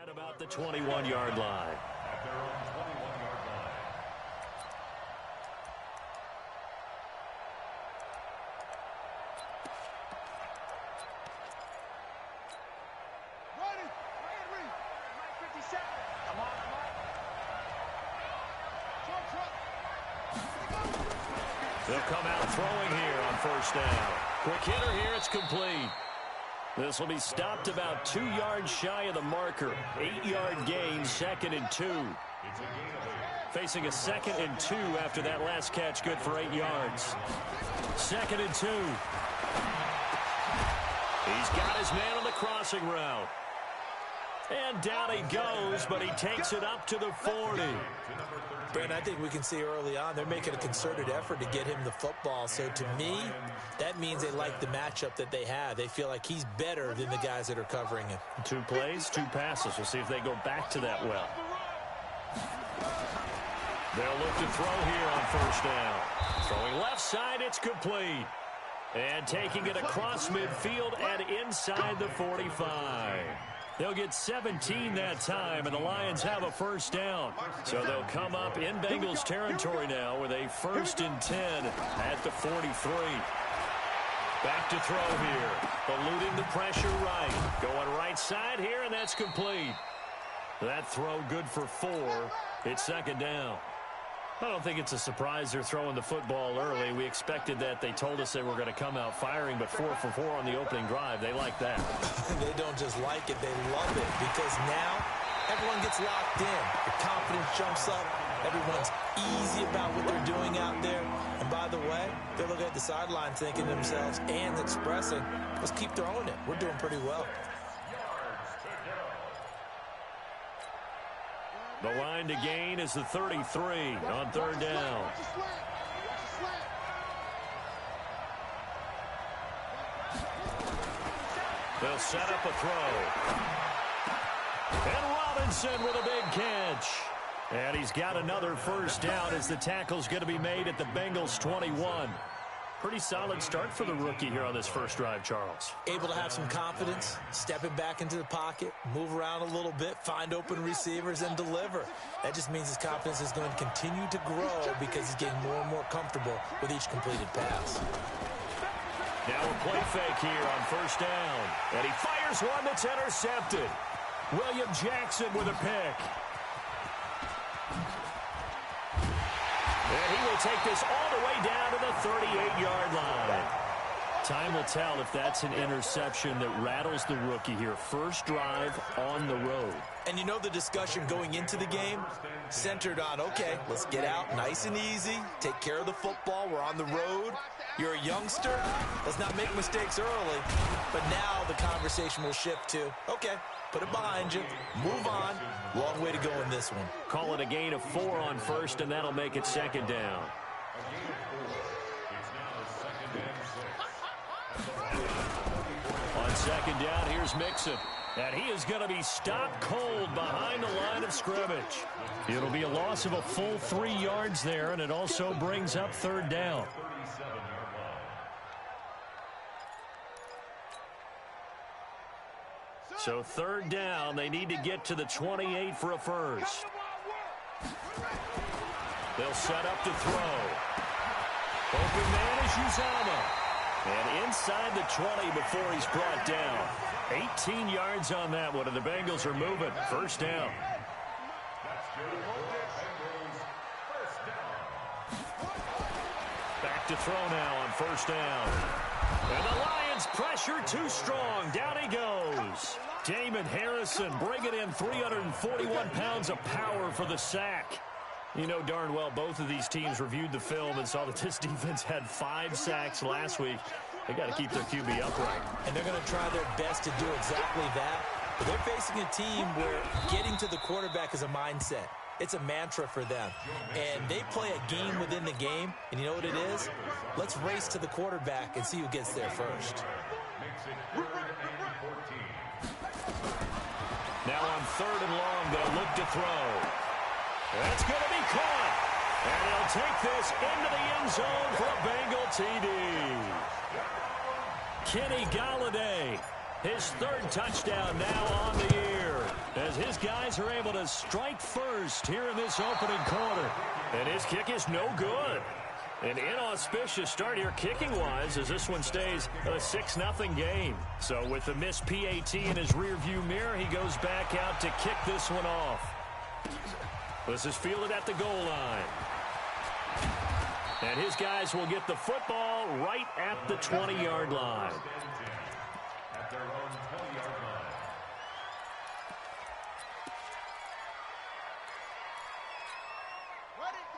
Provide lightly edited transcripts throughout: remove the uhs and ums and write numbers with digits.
At about the 21-yard line. At their own 21-yard line. Ready. Ready. 57. Come on. They'll come out throwing here on first down. Quick hitter here. It's complete. This will be stopped about 2 yards shy of the marker. 8-yard gain, 2nd and 2. Facing a 2nd and 2 after that last catch, good for 8 yards. 2nd and 2. He's got his man on the crossing route. And down he goes, but he takes it up to the 40. Brent, I think we can see early on they're making a concerted effort to get him the football. So to me, that means they like the matchup that they have. They feel like he's better than the guys that are covering him. 2 plays, 2 passes. We'll see if they go back to that well. They'll look to throw here on first down. Throwing left side, it's complete. And taking it across midfield and inside the 45. They'll get 17 that time, and the Lions have a first down. So they'll come up in Bengals territory now with a 1st and 10 at the 43. Back to throw here. Eluding the pressure right. Going right side here, and that's complete. That throw good for 4. It's 2nd down. I don't think it's a surprise they're throwing the football early. We expected that. They told us they were going to come out firing, but 4 for 4 on the opening drive. They like that. They don't just like it, they love it, because now everyone gets locked in. The confidence jumps up. Everyone's easy about what they're doing out there. And by the way, they're looking at the sideline thinking to themselves and expressing, let's keep throwing it. We're doing pretty well. The line to gain is the 33 on 3rd down. They'll set up a throw. And Robinson with a big catch. And he's got another first down as the tackle's going to be made at the Bengals 21. Pretty solid start for the rookie here on this first drive, Charles. Able to have some confidence, stepping back into the pocket, move around a little bit, find open receivers, and deliver. That just means his confidence is going to continue to grow because he's getting more and more comfortable with each completed pass. Now a play fake here on first down. And he fires one that's intercepted. William Jackson with a pick. And he will take this all the way down to the 38-yard line. Time will tell if that's an interception that rattles the rookie here. First drive on the road. And you know the discussion going into the game centered on, okay, let's get out nice and easy, take care of the football, we're on the road. You're a youngster, let's not make mistakes early. But now the conversation will shift to, okay, put it behind you, move on. Long way to go in this one. Call it a gain of 4 on first, and that'll make it 2nd down. On 2nd down, here's Mixon. And he is going to be stopped cold behind the line of scrimmage. It'll be a loss of a full 3 yards there, and it also brings up 3rd down. So 3rd down, they need to get to the 28 for a first. They'll set up to throw. Open man is Uzama. And inside the 20 before he's brought down. 18 yards on that one, and the Bengals are moving. First down. Back to throw now on first down. And the Lions pressure too strong. Down he goes. Damon Harrison bringing in 341 pounds of power for the sack. You know darn well both of these teams reviewed the film and saw that this defense had 5 sacks last week. They got to keep their QB upright. And they're going to try their best to do exactly that. But they're facing a team where getting to the quarterback is a mindset. It's a mantra for them. And they play a game within the game. And you know what it is? Let's race to the quarterback and see who gets there first. Now on 3rd and long, they'll look to throw. That's going to be caught. And he'll take this into the end zone for a Bengal TD. Kenny Golladay, his 3rd touchdown now on the year, as as his guys are able to strike first here in this opening quarter. And his kick is no good. An inauspicious start here kicking-wise as this one stays a 6-0 game. So with the missed PAT in his rearview mirror, he goes back out to kick this one off. This is fielded at the goal line. And his guys will get the football right at the 20-yard line. At their own 20-yard line.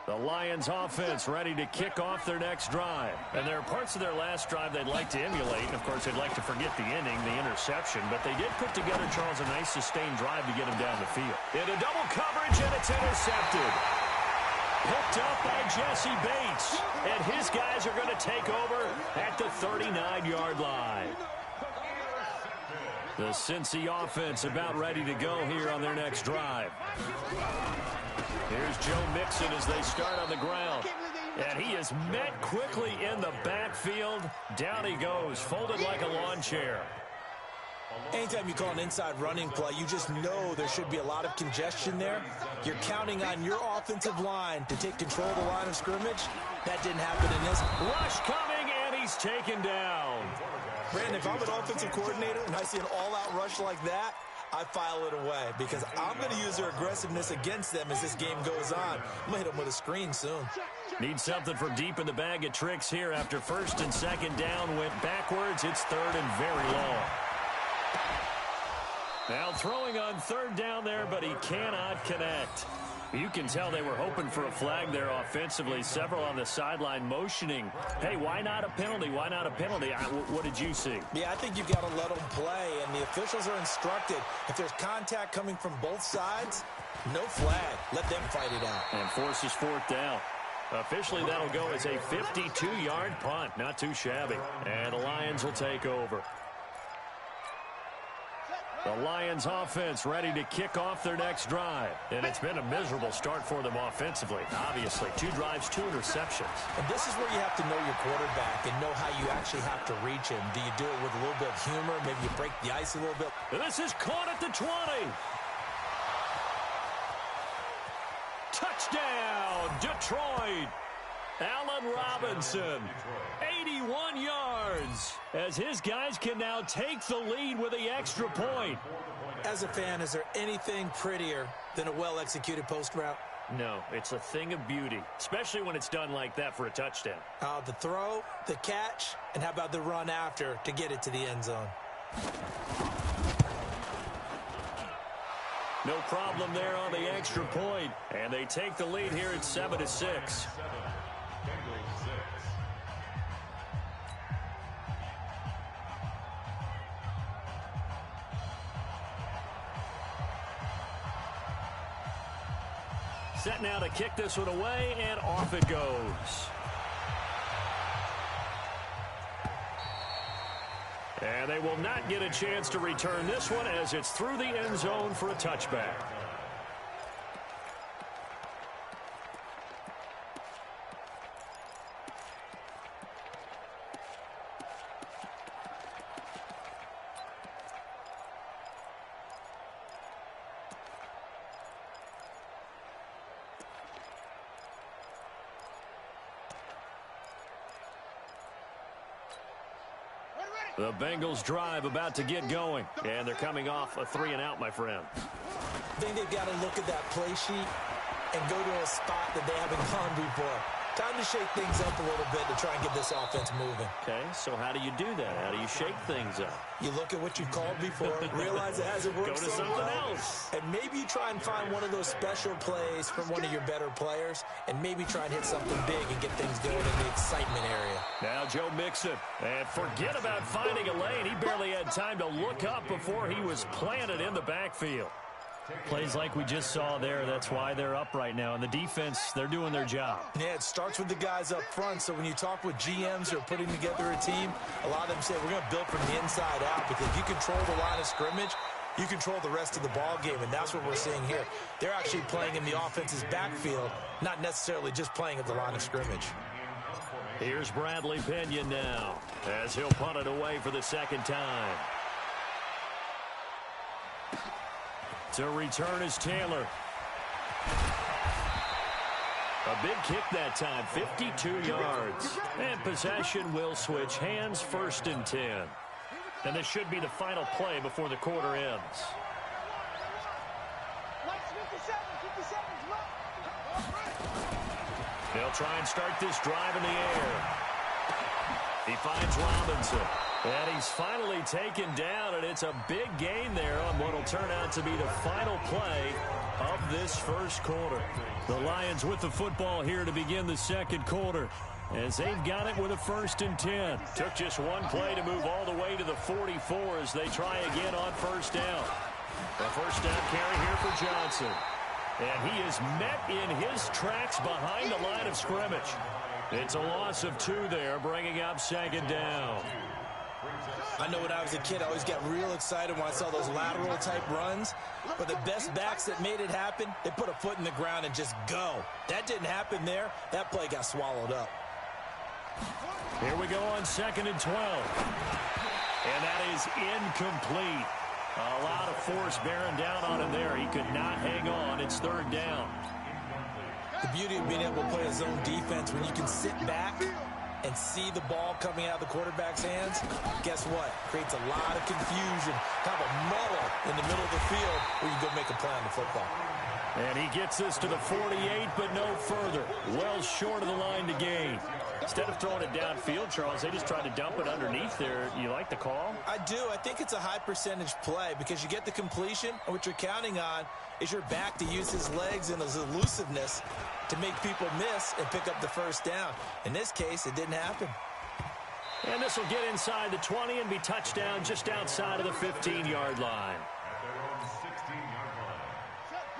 The Lions offense ready to kick off their next drive. And there are parts of their last drive they'd like to emulate. And, of course, they'd like to forget the ending, the interception. But they did put together, Charles, a nice sustained drive to get him down the field. Into double coverage, and it's intercepted. Picked up by Jesse Bates. And his guys are going to take over at the 39-yard line. The Cincy offense about ready to go here on their next drive. Here's Joe Mixon as they start on the ground. And he is met quickly in the backfield. Down he goes, folded like a lawn chair. Anytime you call an inside running play, you just know there should be a lot of congestion there. You're counting on your offensive line to take control of the line of scrimmage. That didn't happen in this. Rush coming, and he's taken down. Brandon, if I'm an offensive coordinator and I see an all-out rush like that, I file it away because I'm going to use their aggressiveness against them as this game goes on. I'm going to hit them with a screen soon. Need something from deep in the bag of tricks here after first and second down went backwards. It's third and very long. Now throwing on third down there, but he cannot connect. You can tell they were hoping for a flag there offensively. Several on the sideline motioning, hey, why not a penalty? Why not a penalty? What did you see? Yeah, I think you've got to let them play, and the officials are instructed. If there's contact coming from both sides, no flag. Let them fight it out. And forces fourth down. Officially, that'll go as a 52-yard punt. Not too shabby. And the Lions will take over. The Lions offense ready to kick off their next drive. And it's been a miserable start for them offensively. Obviously, 2 drives, 2 interceptions. And this is where you have to know your quarterback and know how you actually have to reach him. Do you do it with a little bit of humor? Maybe you break the ice a little bit. And this is caught at the 20. Touchdown, Detroit. Allen Robinson, 81 yards, as his guys can now take the lead with the extra point. As a fan, is there anything prettier than a well-executed post route? No, it's a thing of beauty, especially when it's done like that for a touchdown. The throw, the catch, and how about the run after to get it to the end zone? No problem there on the extra point, and they take the lead here at 7-6. Set now to kick this one away, and off it goes. And they will not get a chance to return this one as it's through the end zone for a touchback. The Bengals drive about to get going, and they're coming off a 3-and-out, my friend. I think they've got to look at that play sheet and go to a spot that they haven't gone before. Time to shake things up a little bit to try and get this offense moving. Okay, so how do you do that? How do you shake things up? You look at what you called before, realize it hasn't worked Go to so something well, else. and maybe you try and find one of those special plays from one of your better players, and maybe try and hit something big and get things going in the excitement area. Now Joe Mixon, and forget about finding a lane. He barely had time to look up before he was planted in the backfield. Plays like we just saw there, that's why they're up right now. And the defense, they're doing their job. Yeah, it starts with the guys up front. So when you talk with GMs who are putting together a team, a lot of them say we're going to build from the inside out, because if you control the line of scrimmage, you control the rest of the ball game, and that's what we're seeing here. They're actually playing in the offense's backfield, not necessarily just playing at the line of scrimmage. Here's Bradley Pinion now, as he'll punt it away for the second time. To return is Taylor. A big kick that time, 52 yards. And possession will switch hands, 1st and 10. And this should be the final play before the quarter ends. They'll try and start this drive in the air. He finds Robinson. And he's finally taken down, and it's a big gain there on what will turn out to be the final play of this first quarter. The Lions with the football here to begin the second quarter, as they've got it with a 1st and 10. Took just one play to move all the way to the 44 as they try again on 1st down. A 1st down carry here for Johnson. And he is met in his tracks behind the line of scrimmage. It's a loss of 2 there, bringing up 2nd down. I know when I was a kid, I always got real excited when I saw those lateral-type runs. But the best backs that made it happen, they put a foot in the ground and just go. That didn't happen there. That play got swallowed up. Here we go on 2nd and 12. And that is incomplete. A lot of force bearing down on him there. He could not hang on. It's 3rd down. The beauty of being able to play a zone defense when you can sit back and see the ball coming out of the quarterback's hands, guess what? Creates a lot of confusion, kind of a muddle in the middle of the field where you go make a play on the football. And he gets this to the 48, but no further. Well short of the line to gain. Instead of throwing it downfield, Charles, they just tried to dump it underneath there. You like the call? I do. I think it's a high-percentage play because you get the completion, and what you're counting on is your back to use his legs and his elusiveness to make people miss and pick up the 1st down. In this case, it didn't happen. And this will get inside the 20 and be touchdown just outside of the 15-yard line.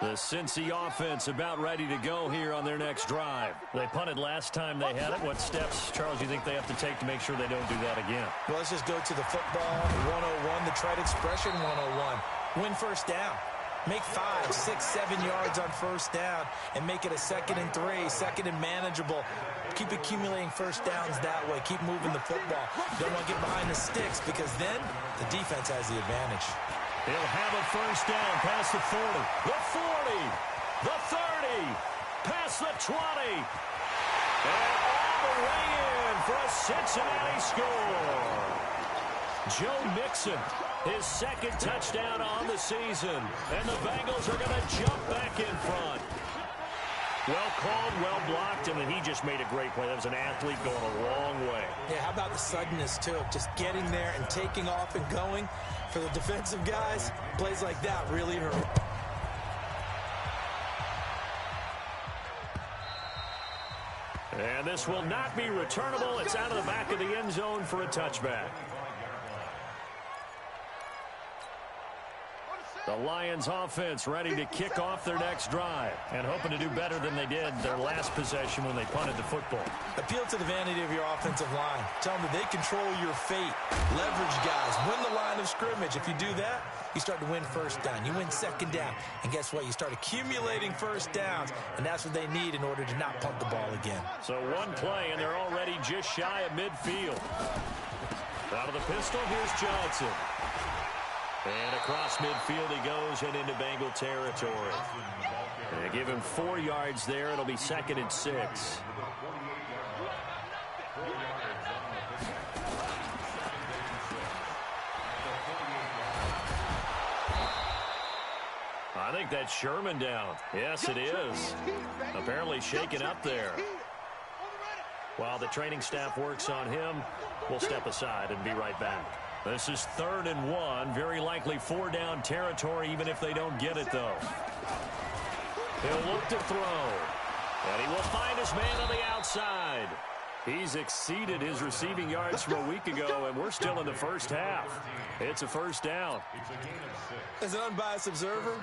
The Cincy offense about ready to go here on their next drive. They punted last time they had it. What steps, Charles, do you think they have to take to make sure they don't do that again? Well, let's just go to the football 101, the trite expression 101. Win 1st down. Make 5, 6, 7 yards on 1st down and make it a 2nd and 3, 2nd and manageable. Keep accumulating 1st downs that way. Keep moving the football. Don't want to get behind the sticks because then the defense has the advantage. He'll have a 1st down past the 40, the 40, the 30, past the 20, and all the way in for a Cincinnati score. Joe Mixon, his 2nd touchdown on the season, and the Bengals are going to jump back in front. Well called, well blocked, and then he just made a great play. That was an athlete going a long way. Yeah, how about the suddenness, too? Just getting there and taking off and going. For the defensive guys, plays like that really hurt. And this will not be returnable. It's out of the back of the end zone for a touchback. The Lions offense ready to kick off their next drive and hoping to do better than they did their last possession when they punted the football. Appeal to the vanity of your offensive line. Tell them that they control your fate. Leverage guys. Win the line of scrimmage. If you do that, you start to win 1st down. You win 2nd down. And guess what? You start accumulating 1st downs. And that's what they need in order to not punt the ball again. So one play, and they're already just shy of midfield. Out of the pistol, here's Johnson. And across midfield he goes and into Bengal territory. And they give him 4 yards there. It'll be 2nd and 6. I think that's Sherman down. Yes, it is. Apparently shaken up there. While the training staff works on him, we'll step aside and be right back. This is 3rd and 1. Very likely 4-down territory, even if they don't get it, though. He'll look to throw. And he will find his man on the outside. He's exceeded his receiving yards from a week ago, and we're still in the 1st half. It's a 1st down. As an unbiased observer,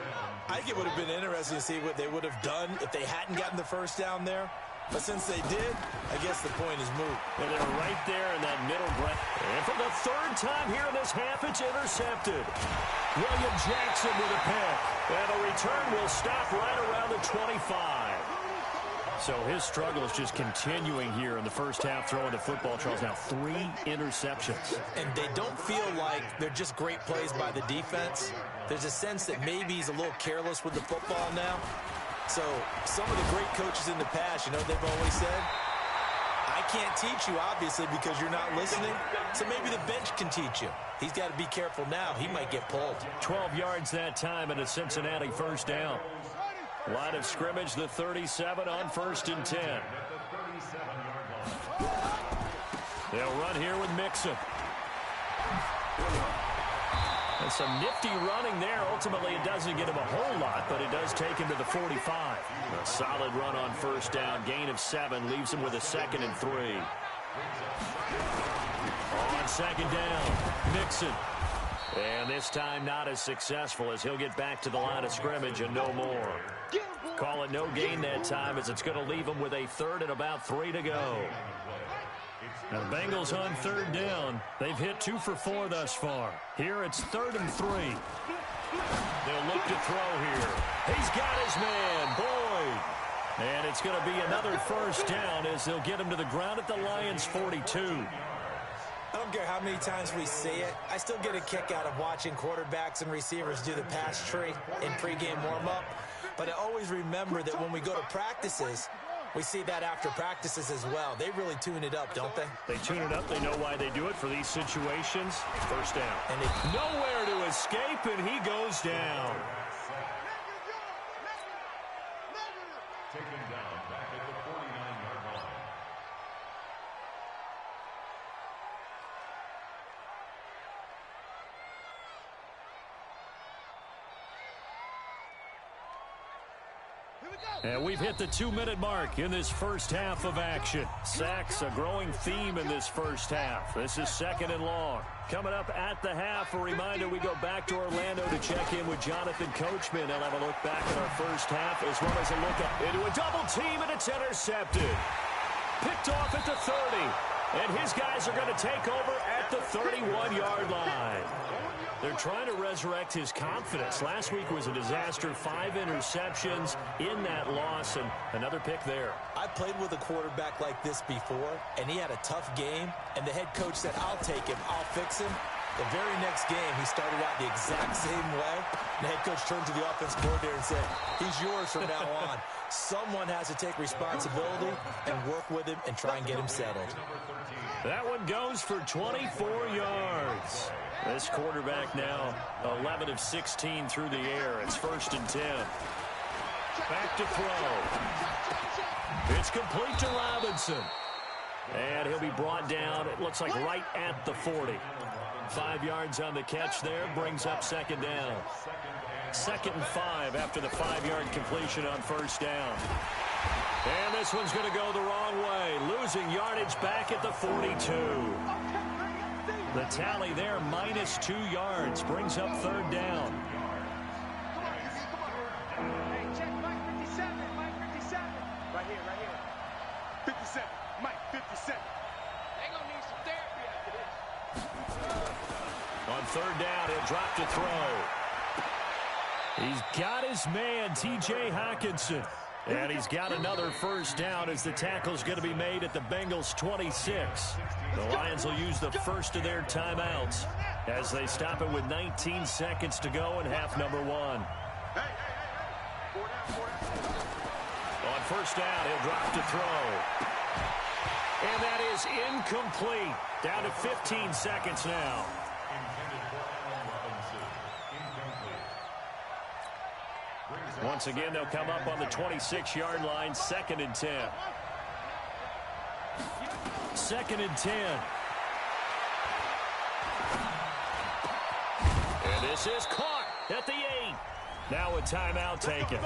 I think it would have been interesting to see what they would have done if they hadn't gotten the 1st down there. But since they did, I guess the point is moot. And they're right there in that middle ground. And for the 3rd time here in this half, it's intercepted. William Jackson with a pick. And a return will stop right around the 25. So his struggle is just continuing here in the first half, throwing the football. Charles, now 3 interceptions. And they don't feel like they're just great plays by the defense. There's a sense that maybe he's a little careless with the football now. So some of the great coaches in the past, you know what they've always said? I can't teach you, obviously, because you're not listening. So maybe the bench can teach you. He's got to be careful now. He might get pulled. 12 yards that time and a Cincinnati first down. Line of scrimmage, the 37 on 1st and 10. They'll run here with Mixon. And some nifty running there. Ultimately, it doesn't get him a whole lot, but it does take him to the 45. A solid run on first down. Gain of 7 leaves him with a 2nd and 3. On 2nd down, Mixon. And this time not as successful as he'll get back to the line of scrimmage and no more. Call it no gain that time as it's going to leave him with a 3rd and about 3 to go. Now the Bengals on 3rd down. They've hit 2 for 4 thus far. Here it's 3rd and 3. They'll look to throw here. He's got his man, Boyd. And it's going to be another first down as they'll get him to the ground at the Lions' 42. I don't care how many times we see it. I still get a kick out of watching quarterbacks and receivers do the pass tree in pregame warm-up. But I always remember that when we go to practices, we see that after practices as well. They really tune it up, don't they? They tune it up. They know why they do it for these situations. First down. And nowhere to escape, and he goes down. Taken down back at the 49-yard line. And we've hit the 2-minute mark in this first half of action. Sacks, a growing theme in this first half. This is 2nd and long. Coming up at the half, a reminder we go back to Orlando to check in with Jonathan Coachman. They'll have a look back at our first half as well as a look up into a double team, and it's intercepted. Picked off at the 30. And his guys are going to take over at the 31-yard line. They're trying to resurrect his confidence. Last week was a disaster. 5 interceptions in that loss, and another pick there. I played with a quarterback like this before, and he had a tough game, and the head coach said, I'll take him, I'll fix him. The very next game, he started out the exact same way. The head coach turned to the offensive coordinator and said, he's yours from now on. Someone has to take responsibility and work with him and try and get him settled. That one goes for 24 yards. This quarterback now 11 of 16 through the air. It's 1st and 10. Back to throw. It's complete to Robinson. And he'll be brought down, it looks like right at the 40. 5 yards on the catch there, brings up 2nd down. 2nd and 5 after the 5-yard completion on first down. And this one's going to go the wrong way, losing yardage back at the 42. The tally there, minus 2 yards, brings up 3rd down. Hey, check Mike 57, Mike 57. Right here, right here. 57, Mike 57. They gonna need some therapy after this. On 3rd down, he'll drop to throw. He's got his man, T.J. Hockenson. And he's got another first down as the tackle's going to be made at the Bengals' 26. The Lions will use the first of their timeouts as they stop it with 19 seconds to go in half number 1. On first down, he'll drop to throw. And that is incomplete. Down to 15 seconds now. Once again, they'll come up on the 26-yard line, 2nd and 10. 2nd and 10. And this is caught at the 8. Now a timeout taken.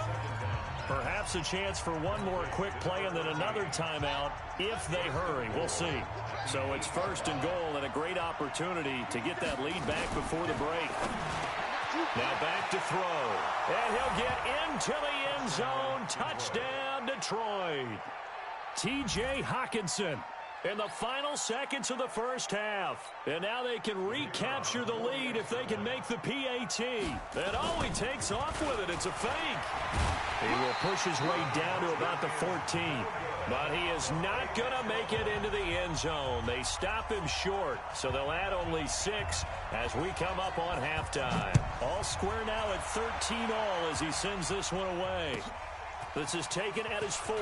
Perhaps a chance for one more quick play and then another timeout if they hurry. We'll see. So it's 1st and goal and a great opportunity to get that lead back before the break. Now back to throw. And he'll get into the end zone. Touchdown, Detroit. T.J. Hockenson in the final seconds of the first half. And now they can recapture the lead if they can make the PAT. And oh, he takes off with it. It's a fake. He will push his way down to about the 14. But he is not going to make it into the end zone. They stop him short, so they'll add only 6 as we come up on halftime. All square now at 13 all as he sends this one away. This is taken at his 4.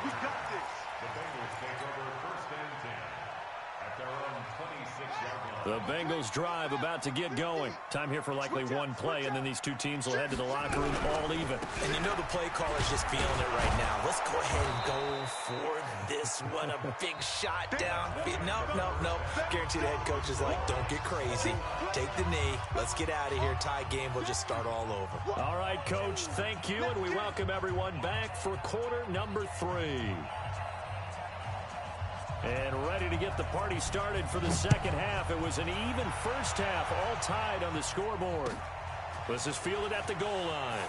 We got this. The Bengals take over first and 10 at their own 26-yard line. The Bengals drive about to get going. Time here for likely one play, and then these two teams will head to the locker room all even. And you know the play caller's just feeling it right now. Let's go ahead and go for this one. A big shot down. No. Guarantee the head coach is like, don't get crazy. Take the knee. Let's get out of here. Tie game. We'll just start all over. All right, Coach, thank you, and we welcome everyone back for quarter number 3. And ready to get the party started for the second half. It was an even first half, all tied on the scoreboard. This is fielded at the goal line.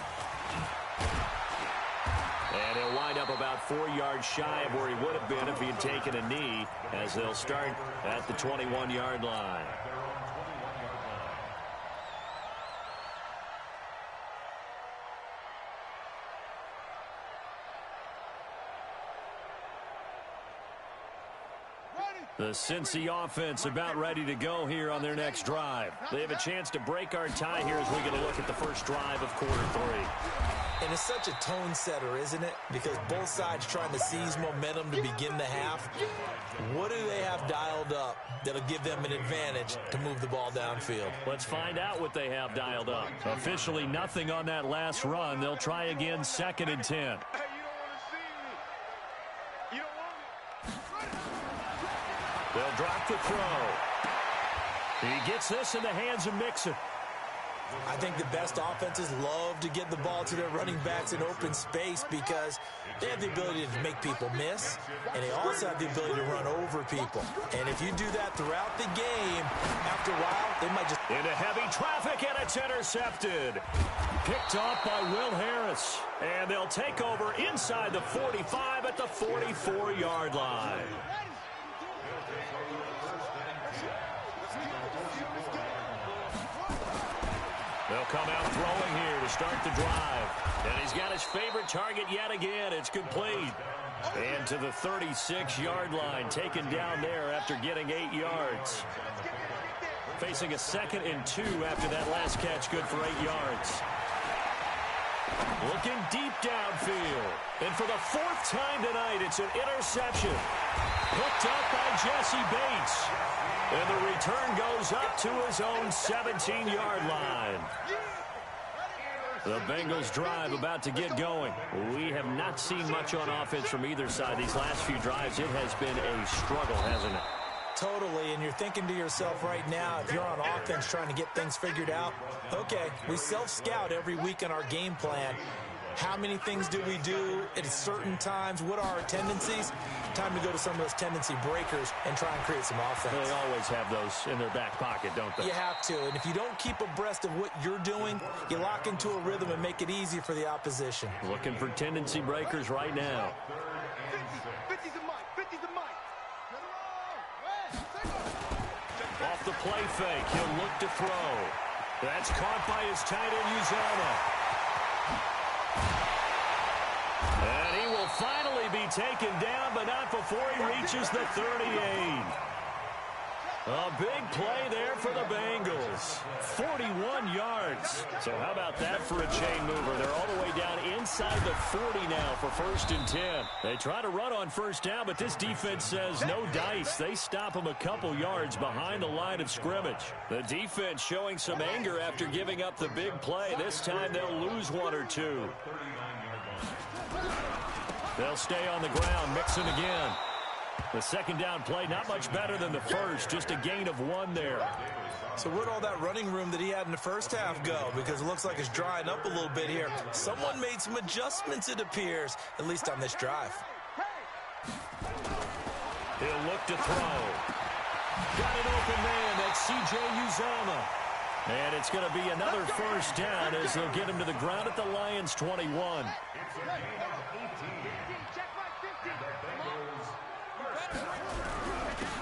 And he'll wind up about 4 yards shy of where he would have been if he had taken a knee, as they'll start at the 21-yard line. The Cincy offense about ready to go here on their next drive. They have a chance to break our tie here as we get a look at the first drive of quarter 3. And it's such a tone setter, isn't it? Because both sides trying to seize momentum to begin the half. What do they have dialed up that'll give them an advantage to move the ball downfield? Let's find out what they have dialed up. Officially nothing on that last run. They'll try again, 2nd and 10. Hey, you don't want to see me. You don't want it. They'll drop the throw. He gets this in the hands of Mixon. I think the best offenses love to get the ball to their running backs in open space because they have the ability to make people miss, and they also have the ability to run over people. And if you do that throughout the game, after a while, they might just... Into heavy traffic, and it's intercepted. Picked off by Will Harris. And they'll take over inside the 45 at the 44-yard line. They'll come out throwing here to start the drive. And he's got his favorite target yet again. It's complete. And to the 36-yard line, taken down there after getting 8 yards. Facing a 2nd and 2 after that last catch, good for 8 yards. Looking deep downfield. And for the 4th time tonight, it's an interception. Picked up by Jesse Bates. And the return goes up to his own 17-yard line. The Bengals drive about to get going. We have not seen much on offense from either side these last few drives. It has been a struggle, hasn't it? Totally, and you're thinking to yourself right now, if you're on offense trying to get things figured out, okay, we self-scout every week in our game plan. How many things do we do at certain times? What are our tendencies? Time to go to some of those tendency breakers and try and create some offense. They always have those in their back pocket, don't they? You have to, and if you don't keep abreast of what you're doing, you lock into a rhythm and make it easy for the opposition. Looking for tendency breakers right now. 50's a mic. 50's a mic. Off the play fake, he'll look to throw. That's caught by his tight end, Uzomah. And he will finally be taken down, but not before he reaches the 38. A big play there for the Bengals. 41 yards. So how about that for a chain mover? They're all the way down inside the 40 now for 1st and 10. They try to run on 1st down, but this defense says no dice. They stop them a couple yards behind the line of scrimmage. The defense showing some anger after giving up the big play. This time they'll lose 1 or 2. They'll stay on the ground, Mixon again. The 2nd down play, not much better than the first, just a gain of 1 there. So where'd all that running room that he had in the first half go? Because it looks like it's drying up a little bit here. Someone made some adjustments, it appears, at least on this drive. He'll look to throw. Got an open man, that's C.J. Uzomah. And it's going to be another first down as they'll get him to the ground at the Lions' 21.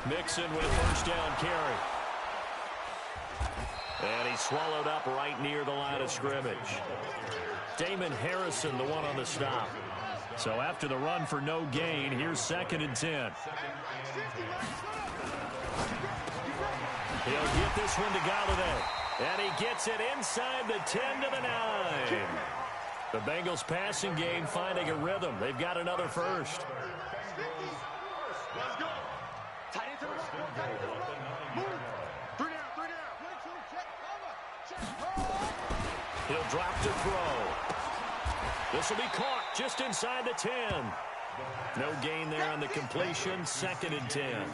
Mixon with a first down carry. And he's swallowed up right near the line of scrimmage. Damon Harrison, the one on the stop. So after the run for no gain, here's 2nd and 10. He'll get this one to Galladay. And he gets it inside the 10 to the 9. The Bengals passing game finding a rhythm. They've got another first. He'll drop to throw. This will be caught just inside the 10. No gain there on the completion. 2nd and 10.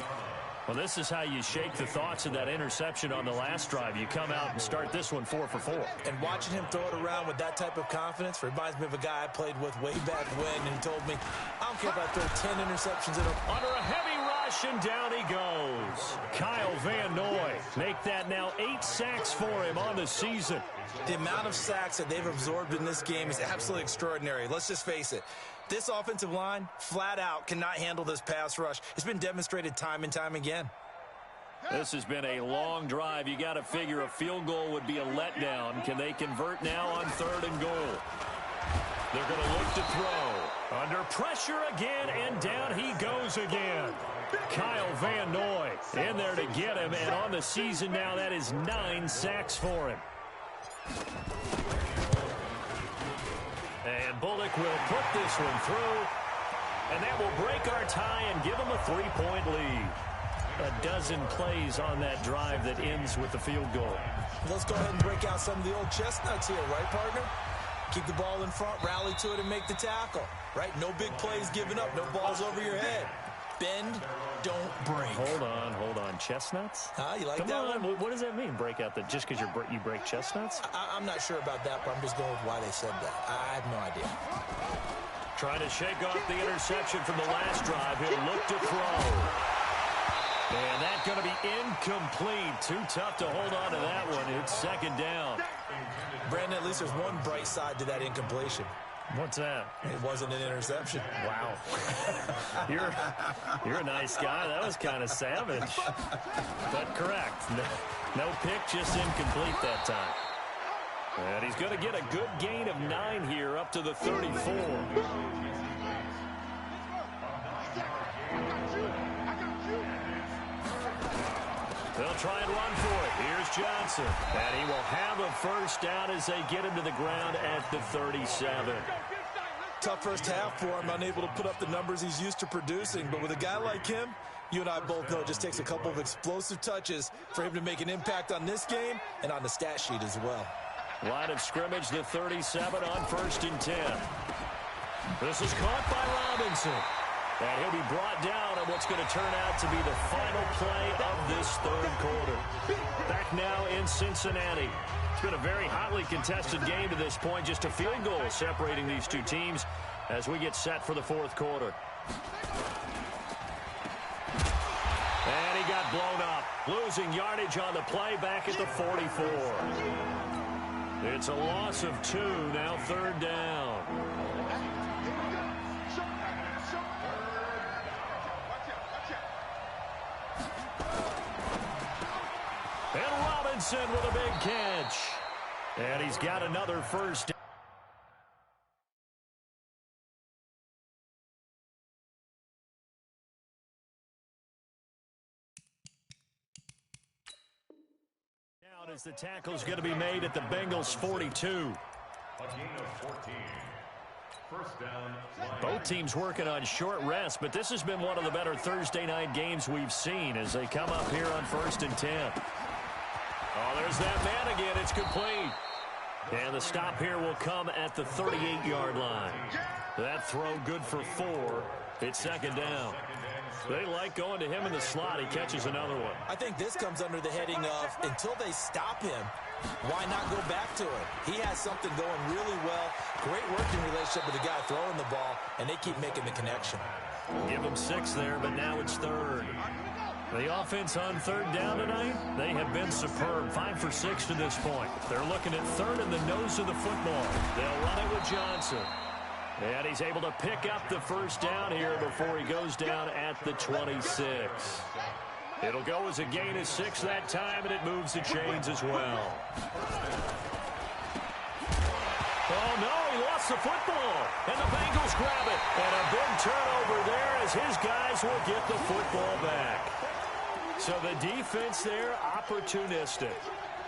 Well, this is how you shake the thoughts of that interception on the last drive. You come out and start this one 4 for 4. And watching him throw it around with that type of confidence reminds me of a guy I played with way back when, and he told me, I don't care if I throw 10 interceptions in a... Under a heavy rush, and down he goes. Kyle Van Noy make that now 8 sacks for him on the season. The amount of sacks that they've absorbed in this game is absolutely extraordinary. Let's just face it. This offensive line, flat out, cannot handle this pass rush. It's been demonstrated time and time again. This has been a long drive. You got to figure a field goal would be a letdown. Can they convert now on 3rd and goal? They're going to look to throw. Under pressure again, and down he goes again. Kyle Van Noy in there to get him, and on the season now, that is 9 sacks for him. And Bullock will put this one through, and that will break our tie and give them a 3-point lead. A dozen plays on that drive that ends with the field goal. Let's go ahead and break out some of the old chestnuts here, right, partner? Keep the ball in front, rally to it, and make the tackle, right? No big plays given up, no balls over your head. Bend, don't break. Hold on. Chestnuts? You like Come that on. one? What does that mean, break out? Just because you break chestnuts? I'm not sure about that, but I'm just going with why they said that. I have no idea. Trying to shake off the interception from the last drive. He'll look to throw. And that's going to be incomplete. Too tough to hold on to that one. It's 2nd down. Brandon, at least there's one bright side to that incompletion. What's that? It wasn't an interception. Wow. You're a nice guy. That was kind of savage. But correct. No pick, just incomplete that time. And he's going to get a good gain of 9 here up to the 34. They'll try and run for it. Here's Johnson. And he will have a first down as they get him to the ground at the 37. Tough first half for him, unable to put up the numbers he's used to producing. But with a guy like him, you and I both know it just takes a couple of explosive touches for him to make an impact on this game and on the stat sheet as well. Line of scrimmage, the 37 on 1st and 10. This is caught by Robinson. And he'll be brought down on what's going to turn out to be the final play of this 3rd quarter. Back now in Cincinnati. It's been a very hotly contested game to this point. Just a field goal separating these two teams as we get set for the 4th quarter. And he got blown up. Losing yardage on the play back at the 44. It's a loss of 2, now 3rd down. And Robinson with a big catch. And he's got another first down. Down as the tackle's going to be made at the Bengals' 42. A gain of 14. First down. Both teams working on short rest, but this has been one of the better Thursday night games we've seen as they come up here on 1st and 10. Oh, there's that man again. It's complete. And the stop here will come at the 38-yard line. That throw good for 4. It's 2nd down. They like going to him in the slot. He catches another one. I think this comes under the heading of until they stop him, why not go back to it? He has something going really well. Great working relationship with the guy throwing the ball, and they keep making the connection. Give him 6 there, but now it's 3rd. The offense on third down tonight, they have been superb. 5 for 6 to this point. They're looking at third in the nose of the football. They'll run it with Johnson. And he's able to pick up the first down here before he goes down at the 26. It'll go as a gain of 6 that time, and it moves the chains as well. Oh, no, he lost the football. And the Bengals grab it. And a big turnover there as his guys will get the football back. So the defense there, opportunistic.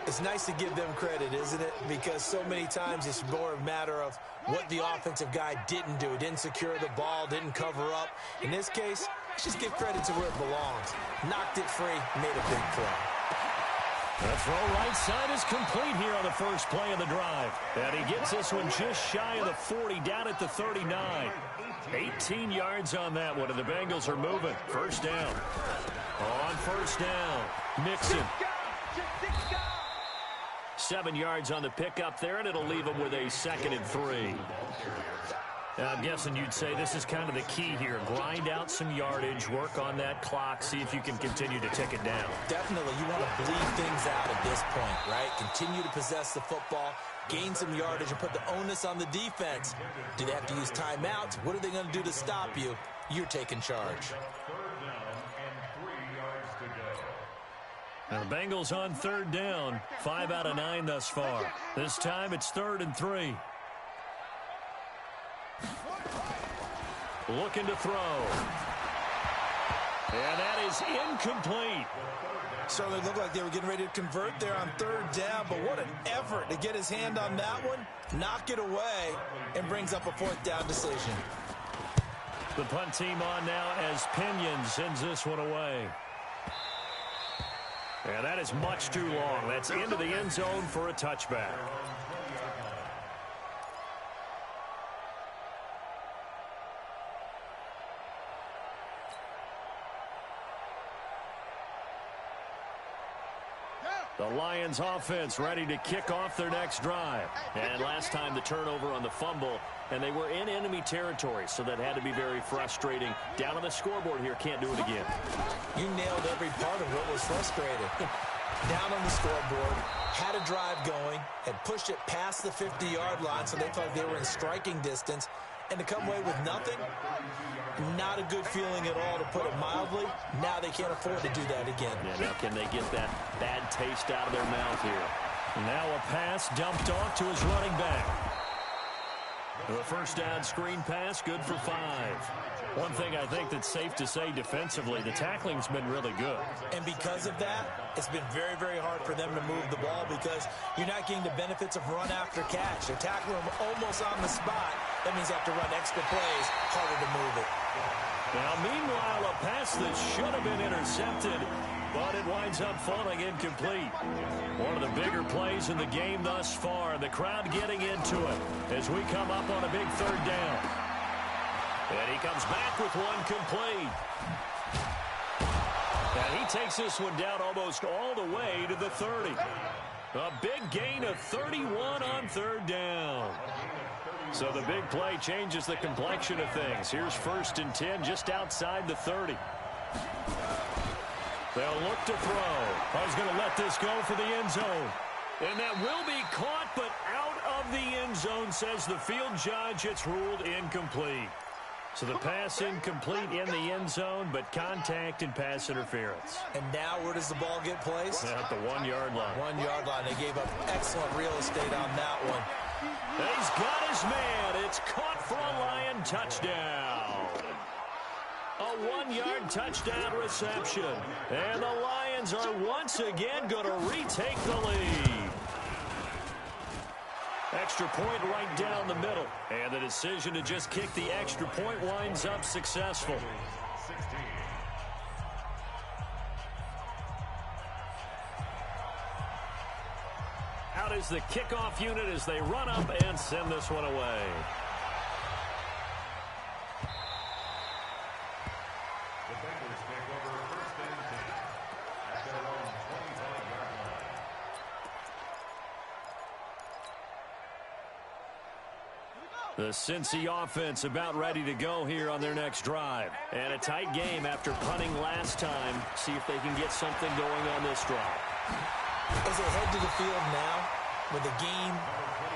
It's nice to give them credit, isn't it? Because so many times it's more a matter of what the offensive guy didn't do. Didn't secure the ball, didn't cover up. In this case, let's just give credit to where it belongs. Knocked it free, made a big play. The throw right side is complete here on the first play of the drive. And he gets this one just shy of the 40, down at the 39. 18 yards on that one, and the Bengals are moving. First down. On first down, Mixon. 7 yards on the pickup there, and it'll leave him with a 2nd and 3. Now, I'm guessing you'd say this is kind of the key here. Grind out some yardage, work on that clock, see if you can continue to tick it down. Definitely, you want to bleed things out at this point, right? Continue to possess the football, gain some yardage, and put the onus on the defense. Do they have to use timeouts? What are they going to do to stop you? You're taking charge. Now the Bengals on third down, 5 out of 9 thus far. This time it's 3rd and 3. Looking to throw. And that is incomplete. Certainly looked like they were getting ready to convert there on third down, but what an effort to get his hand on that one, knock it away, and brings up a 4th down decision. The punt team on now as Pinion sends this one away. And that is much too long. That's into the end zone for a touchback. The Lions offense ready to kick off their next drive. And last time the turnover on the fumble, and they were in enemy territory, so that had to be very frustrating. Down on the scoreboard here, can't do it again. You nailed every part of what was frustrating. Down on the scoreboard, had a drive going, had pushed it past the 50-yard line, so they thought they were in striking distance, and to come away with nothing, not a good feeling at all, to put it mildly. Now they can't afford to do that again. Yeah, now can they get that bad taste out of their mouth here? Now a pass dumped off to his running back. The first down screen pass, good for 5. One thing I think that's safe to say defensively, the tackling's been really good. And because of that, it's been very, very hard for them to move the ball because you're not getting the benefits of run after catch. They're tackling them almost on the spot. That means you have to run extra plays, harder to move it. Now, meanwhile, a pass that should have been intercepted, but it winds up falling incomplete. One of the bigger plays in the game thus far. The crowd getting into it as we come up on a big 3rd down. And he comes back with one complete. And he takes this one down almost all the way to the 30. A big gain of 31 on 3rd down. So the big play changes the complexion of things. Here's 1st and 10 just outside the 30. They'll look to throw. I was going to let this go for the end zone. And that will be caught, but out of the end zone, says the field judge. It's ruled incomplete. So the pass incomplete in the end zone, but contact and pass interference. And now where does the ball get placed? At the 1-yard line. 1-yard line. They gave up excellent real estate on that one. And he's got his man. It's caught for a Lion touchdown. A 1-yard touchdown reception. And the Lions are once again going to retake the lead. Extra point right down the middle. And the decision to just kick the extra point winds up successful. Out is the kickoff unit as they run up and send this one away. The Bengals take over 1st and 10 at their own 25-yard line. The Cincy offense about ready to go here on their next drive. And a tight game after punting last time. See if they can get something going on this drive. As they head to the field now, with the game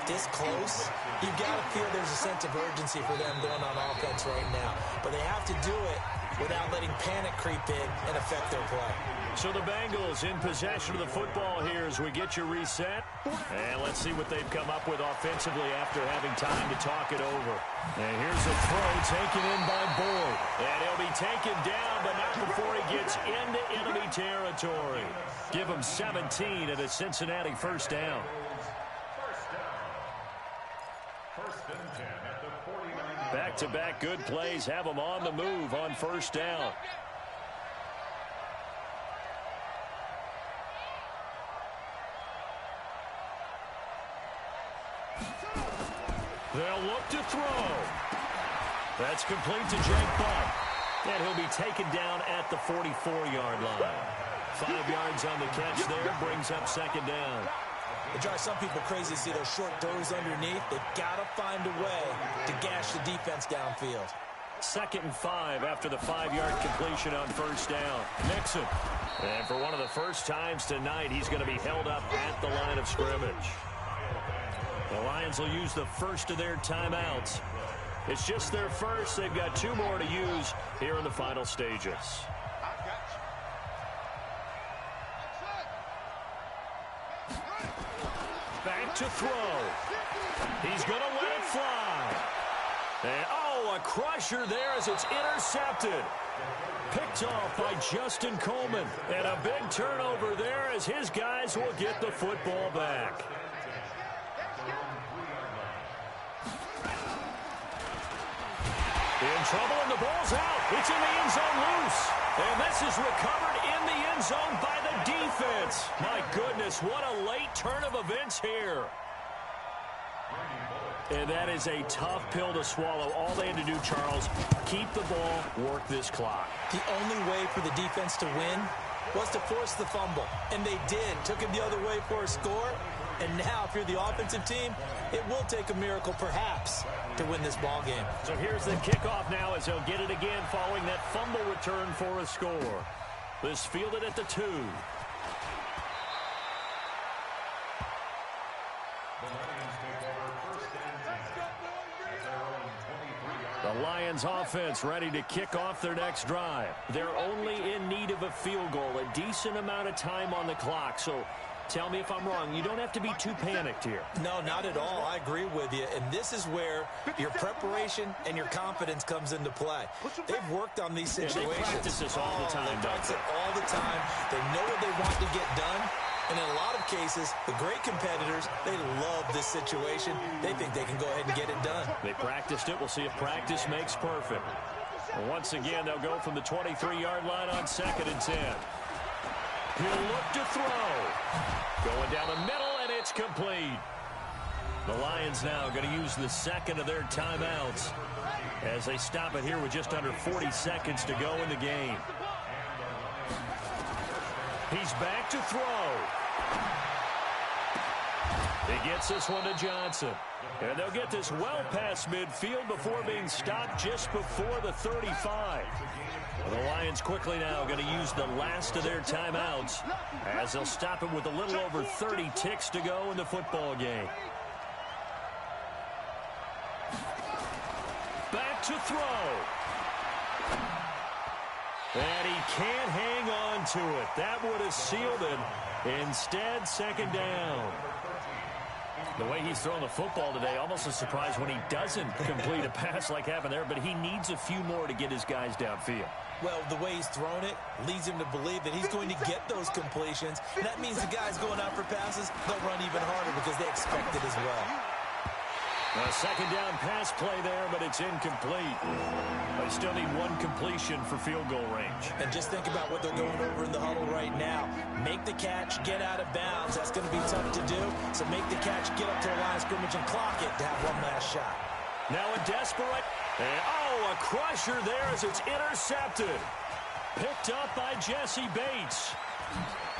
this close, you've got to feel there's a sense of urgency for them going on offense right now. But they have to do it without letting panic creep in and affect their play. So the Bengals in possession of the football here as we get you reset. And let's see what they've come up with offensively after having time to talk it over. And here's a throw taken in by Boyd. And he'll be taken down, but not before he gets into enemy territory. Give him 17 at a Cincinnati first down. Back-to-back good plays have them on the move on first down. They'll look to throw. That's complete to Jake Butt. And he'll be taken down at the 44-yard line. 5 yards on the catch there, brings up second down. It drives some people crazy to see those short throws underneath. They've got to find a way to gash the defense downfield. 2nd and 5 after the 5-yard completion on first down. Mixon. And for one of the first times tonight, he's going to be held up at the line of scrimmage. The Lions will use the first of their timeouts. It's just their first. They've got 2 more to use here in the final stages. Back to throw. He's going to let it fly. And, a crusher there as it's intercepted. Picked off by Justin Coleman. And a big turnover there as his guys will get the football back. In trouble, and the ball's out. It's in the end zone loose. And this is recovered in the end zone by the defense. My goodness, what a late turn of events here. And that is a tough pill to swallow. All they had to do, Charles, keep the ball, work this clock. The only way for the defense to win was to force the fumble. And they did. Took it the other way for a score. And now, if you're the offensive team, it will take a miracle, perhaps, to win this ball game. So here's the kickoff now as they'll get it again following that fumble return for a score. This fielded at the 2. The Lions offense ready to kick off their next drive. They're only in need of a field goal, a decent amount of time on the clock. So tell me if I'm wrong. You don't have to be too panicked here. No, not at all. I agree with you. And this is where your preparation and your confidence comes into play. They've worked on these situations. They practice this all the time. They practice it all the time. They know what they want to get done. And in a lot of cases, the great competitors, they love this situation. They think they can go ahead and get it done. They practiced it. We'll see if practice makes perfect. Well, once again, they'll go from the 23-yard line on 2nd and 10. He'll look to throw. Going down the middle, and it's complete. The Lions now going to use the 2nd of their timeouts as they stop it here with just under 40 seconds to go in the game. He's back to throw. He gets this one to Johnson. And they'll get this well past midfield before being stopped just before the 35. The Lions quickly now going to use the last of their timeouts as they'll stop it with a little over 30 ticks to go in the football game. Back to throw. And he can't hang on to it. That would have sealed it. Instead, 2nd down. The way he's throwing the football today, almost a surprise when he doesn't complete a pass like happened there, but he needs a few more to get his guys downfield. Well, the way he's thrown it leads him to believe that he's going to get those completions. And that means the guys going out for passes, they'll run even harder because they expect it as well. A 2nd down pass play there, but it's incomplete. They still need 1 completion for field goal range. And just think about what they're going over in the huddle right now. Make the catch, get out of bounds. That's going to be tough to do. So make the catch, get up to the line of scrimmage, and clock it to have one last shot. Now a desperate, and a crusher there as it's intercepted. Picked up by Jesse Bates.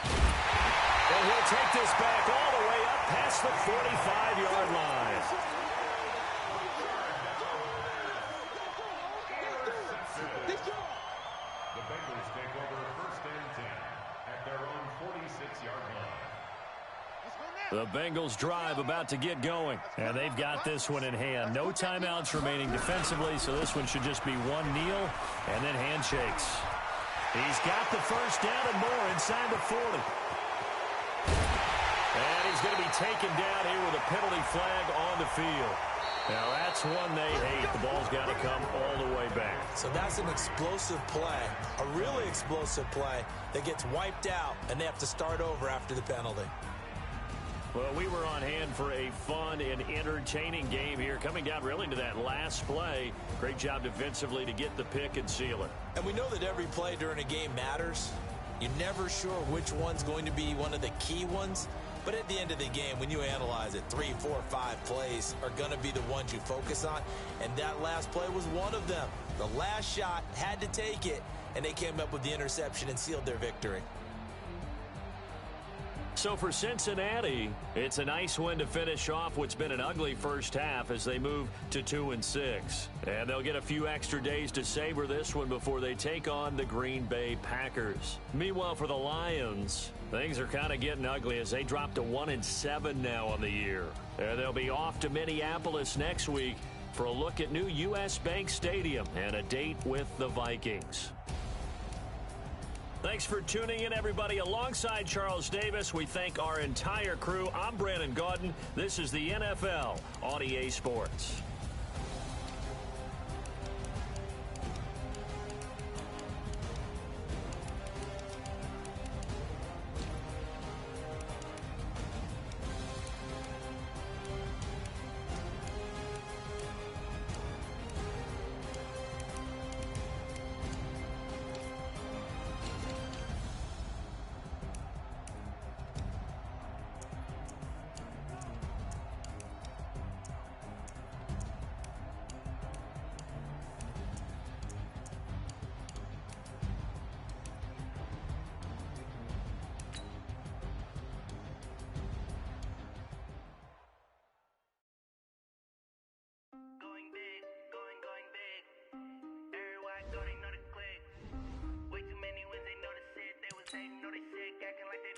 And he'll take this back all the way up past the 45-yard line. The Bengals take over first and 10 at their own 46-yard line. The Bengals drive about to get going, and they've got this one in hand. No timeouts remaining defensively, so this one should just be one kneel and then handshakes. He's got the first down and more inside the 40. And he's going to be taken down here with a penalty flag on the field. Now, that's one they hate. The ball's got to come all the way back. So that's an explosive play, a really explosive play that gets wiped out, and they have to start over after the penalty. Well, we were on hand for a fun and entertaining game here, coming down really to that last play. Great job defensively to get the pick and seal it. And we know that every play during a game matters. You're never sure which one's going to be one of the key ones. But at the end of the game, when you analyze it, 3, 4, 5 plays are going to be the ones you focus on. And that last play was one of them. The last shot had to take it, and they came up with the interception and sealed their victory. So for Cincinnati, it's a nice win to finish off what's been an ugly first half as they move to 2-6. And they'll get a few extra days to savor this one before they take on the Green Bay Packers. Meanwhile, for the Lions, things are kind of getting ugly as they drop to 1-7 now on the year. And they'll be off to Minneapolis next week for a look at new U.S. Bank Stadium and a date with the Vikings. Thanks for tuning in, everybody. Alongside Charles Davis, we thank our entire crew. I'm Brandon Gaudin. This is the NFL on EA Sports. Way too many wins, they know the shit. They was hating, know they sick, acting like they